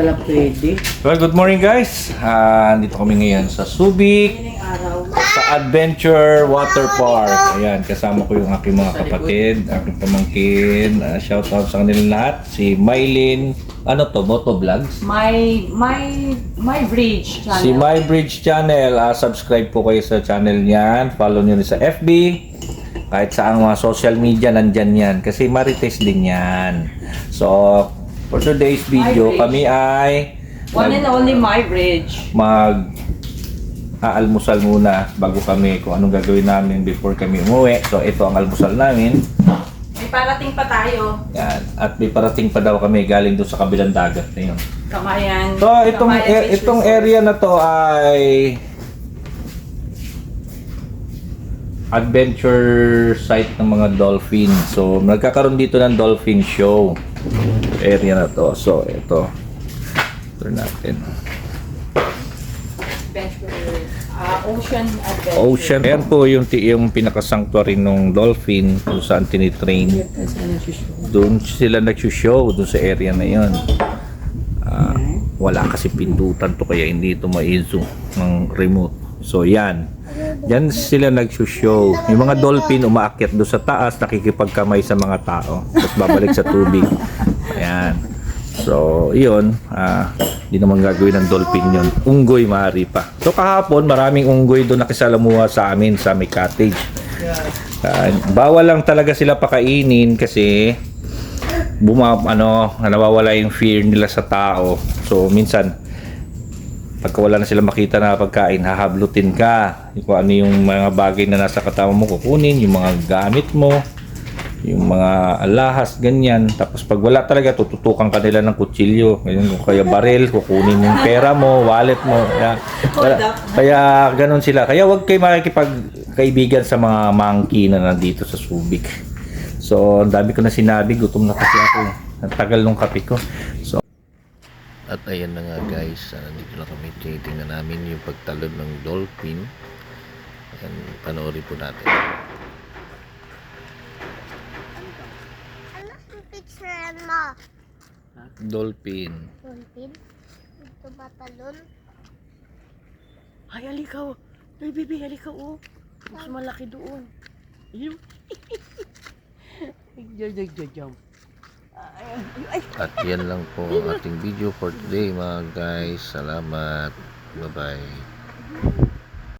pala pwede. Well, good morning guys. Dito kami ngayon sa Subic, sa Adventure Water Park. Ayan, kasama ko yung aking mga kapatid, aking pamangkin. Shout out sa kanilang lahat. Si Mylene, ano to, Moto Vlogs? My Bridge channel. Si My Bridge Channel. Subscribe po kayo sa channel niyan. Follow nyo rin sa FB. Kahit sa mga social media, nandyan yan. Kasi marites din yan. So, for today's video, kami ay One and only My Bridge. almusal muna bago kami kung anong gagawin namin before kami umuwi. So, ito ang almusal namin. May parating pa tayo. Yan. At may parating pa daw kami galing doon sa kabilang dagat na yun. Kamayan. So, itong area na to ay adventure site ng mga dolphin. So, nagkakaroon dito ng dolphin show. Area na to. So, ito. Turn natin. Adventure. Ocean Adventure. Ocean. Ayan po yung pinaka-sanctuary ng dolphin kung saan tinitrain. Doon sila nag-show doon sa area na yun. Wala kasi pindutan to kaya hindi ito ma-zoom ng remote. So, yan. Yan sila nag-show. Yung mga dolphin umaakyat doon sa taas, nakikipagkamay sa mga tao. Tapos babalik sa tubig. Ayan. So, yun. Di naman gagawin ng dolphin yun. Unggoy maaari pa. So, kahapon, maraming unggoy doon nakisalamuha sa amin sa may cottage. Bawal lang talaga sila pakainin kasi nawawala yung fear nila sa tao. So, minsan, pagka wala na sila makita na pagkain, hahablutin ka. Kung ano yung mga bagay na nasa katawan mo, kukunin. Yung mga gamit mo, yung mga alahas, ganyan. Tapos pag wala talaga, tututukan ka nila ng kutsilyo. Kung kaya baril, kukunin yung pera mo, wallet mo. Kaya ganun sila. Kaya wag kayo makikipagkaibigan sa mga monkey na nandito sa Subic. So, ang dami ko na sinabi. Gutom na kasi ako. Ang tagal nung kape ko. So, at ayan na nga guys, dito na kami tinitingnan namin yung pagtalon ng dolphin. Ayan, panoorin po natin. Ano ang picture mo? Dolphin. Dolphin? Ito ba talon? Ay, halikaw. Ay, baby, halikaw. Oh. Mas malaki doon. Ayun. Jump. At yan lang po ang ating video for today mga guys. Salamat. Bye bye.